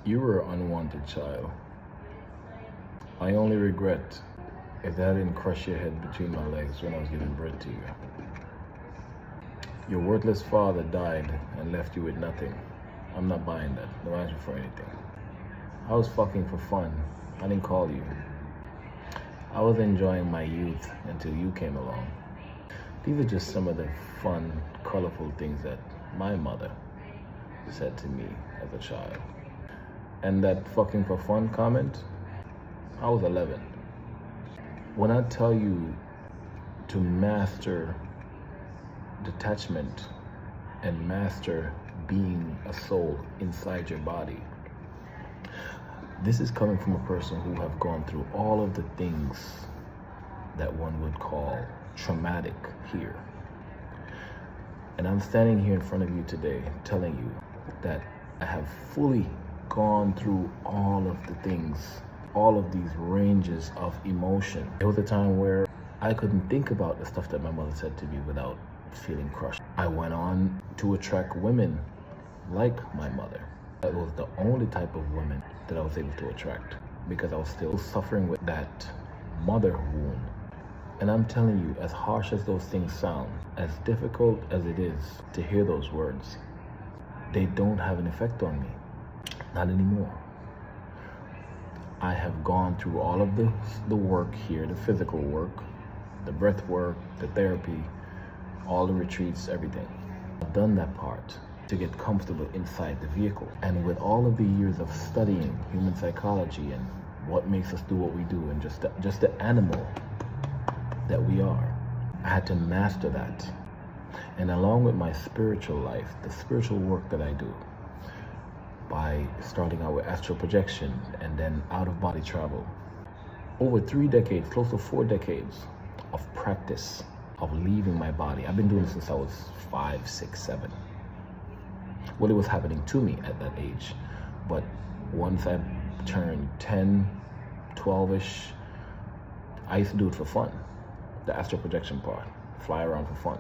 You were an unwanted child. My only regret is that I didn't crush your head between my legs when I was giving birth to you. Your worthless father died and left you with nothing. I'm not buying that. No answer for anything. I was fucking for fun. I didn't call you. I was enjoying my youth until you came along. These are just some of the fun, colorful things that my mother said to me as a child. And that fucking for fun comment, I was 11. When I tell you to master detachment and master being a soul inside your body, this is coming from a person who have gone through all of the things that one would call traumatic here. And I'm standing here in front of you today telling you that I have fully gone through all of the things, all of these ranges of emotion. There was a time where I couldn't think about the stuff that my mother said to me without feeling crushed. I went on to attract women like my mother. That was the only type of women that I was able to attract because I was still suffering with that mother wound. And I'm telling you, as harsh as those things sound, as difficult as it is to hear those words, they don't have an effect on me. Not anymore. I have gone through all of the work here, the physical work, the breath work, the therapy, all the retreats, everything. I've done that part to get comfortable inside the vehicle. And with all of the years of studying human psychology and what makes us do what we do and just the animal that we are, I had to master that. And along with my spiritual life, the spiritual work that I do, by starting out with astral projection and then out-of-body travel, over 3 decades, close to 4 decades of practice of leaving my body. I've been doing this since I was 5, 6, 7. Well, it was happening to me at that age. But once I turned 10, 12-ish, I used to do it for fun. The astral projection part, fly around for fun.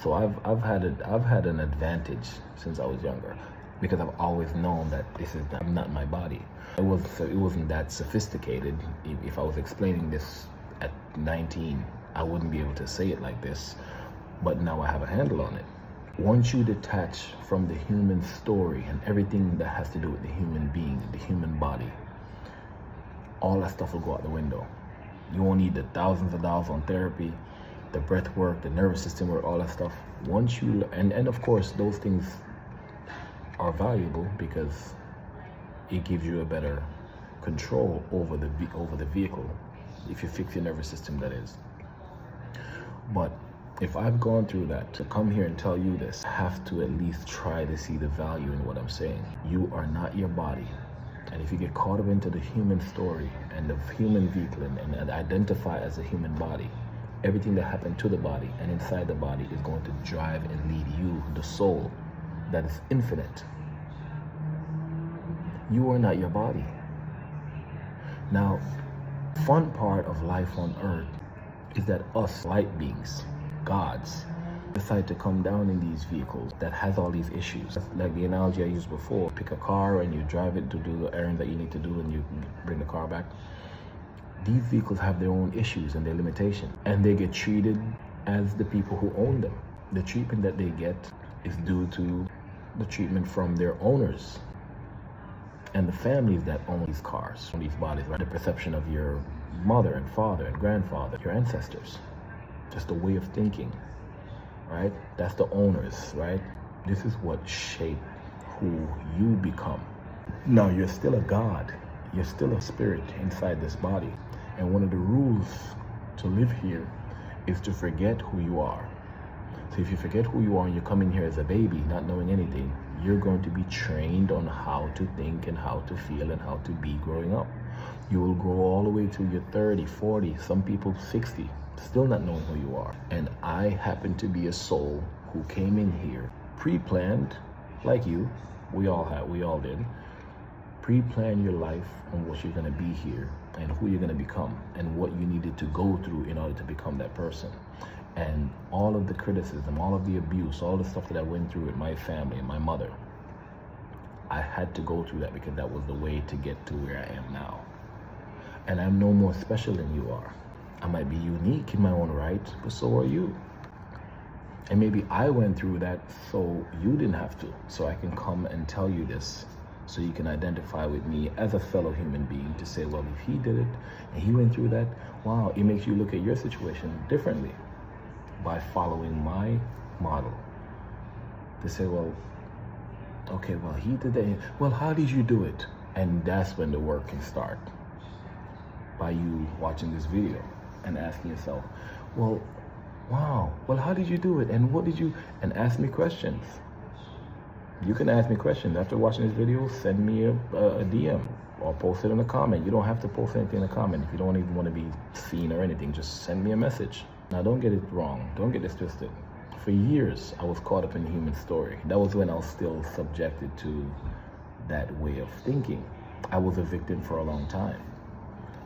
So I've had an advantage since I was younger because I've always known that this is not my body. It wasn't that sophisticated. If I was explaining this at 19, I wouldn't be able to say it like this, but now I have a handle on it. Once you detach from the human story and everything that has to do with the human being, the human body, all that stuff will go out the window. You won't need the thousands of dollars on therapy, the breath work, the nervous system work, all that stuff. Once you, and of course those things are valuable because it gives you a better control over the vehicle, if you fix your nervous system, that is. But if I've gone through that, to come here and tell you this, I have to at least try to see the value in what I'm saying. You are not your body. And if you get caught up into the human story and the human vehicle and identify as a human body, everything that happened to the body and inside the body is going to drive and lead you, the soul that is infinite. You are not your body. Now, fun part of life on earth is that us light beings, gods, decide to come down in these vehicles that has all these issues. Like the analogy I used before, pick a car and you drive it to do the errand that you need to do and you bring the car back. These vehicles have their own issues and their limitations, and they get treated as the people who own them. The treatment that they get is due to the treatment from their owners and the families that own these cars, these bodies, right? The perception of your mother and father and grandfather, your ancestors, just a way of thinking, right? That's the owners, right? This is what shaped who you become. Now, you're still a god. You're still a spirit inside this body. And one of the rules to live here is to forget who you are. So if you forget who you are and you come in here as a baby, not knowing anything, you're going to be trained on how to think and how to feel and how to be growing up. You will grow all the way till you're 30, 40, some people 60, still not knowing who you are. And I happen to be a soul who came in here pre-planned, like you, we all did. Pre-plan your life on what you're gonna be here and who you're gonna become and what you needed to go through in order to become that person. And all of the criticism, all of the abuse, all the stuff that I went through with my family and my mother, I had to go through that because that was the way to get to where I am now. And I'm no more special than you are. I might be unique in my own right, but so are you. And maybe I went through that so you didn't have to. So I can come and tell you this so you can identify with me as a fellow human being to say, well, if he did it and he went through that, wow, it makes you look at your situation differently by following my model. To say, well, okay, well, he did that. Well, how did you do it? And that's when the work can start. By you watching this video and asking yourself, well, wow, well, how did you do it? And what did you, and ask me questions. You can ask me questions after watching this video. Send me a DM or post it in a comment. You don't have to post anything in a comment if you don't even want to be seen or anything. Just send me a message. Now, don't get it wrong. Don't get this twisted. For years, I was caught up in the human story. That was when I was still subjected to that way of thinking. I was a victim for a long time.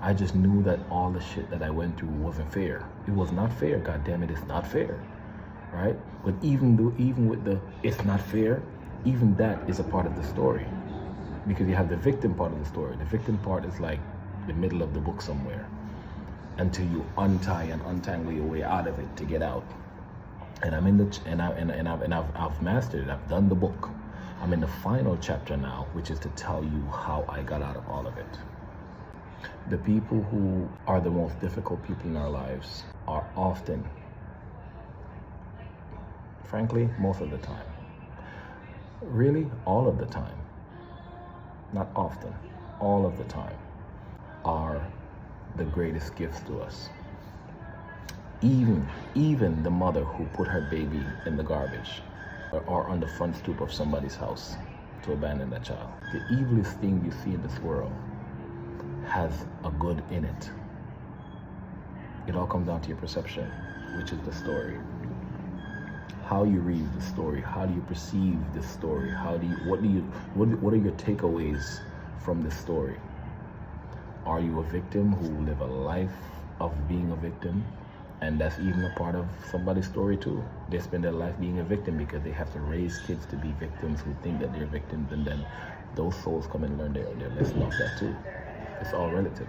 I just knew that all the shit that I went through wasn't fair. It was not fair. God damn it, it's not fair, right? But even with the it's not fair, even that is a part of the story, because you have the victim part of the story. The victim part is like the middle of the book somewhere, until you untie and untangle your way out of it to get out. And I'm in the I've mastered it. I've done the book. I'm in the final chapter now, which is to tell you how I got out of all of it. The people who are the most difficult people in our lives are often, frankly, most of the time, really all of the time, not often, all of the time, are the greatest gifts to us. Even the mother who put her baby in the garbage or on the front stoop of somebody's house to abandon that child. The evilest thing you see in this world has a good in it. It all comes down to your perception, which is the story. How you read the story, how do you perceive the story, what are your takeaways from this story? Are you a victim who live a life of being a victim? And that's even a part of somebody's story too. They spend their life being a victim because they have to raise kids to be victims who think that they're victims, and then those souls come and learn their lesson off that too. It's all relative.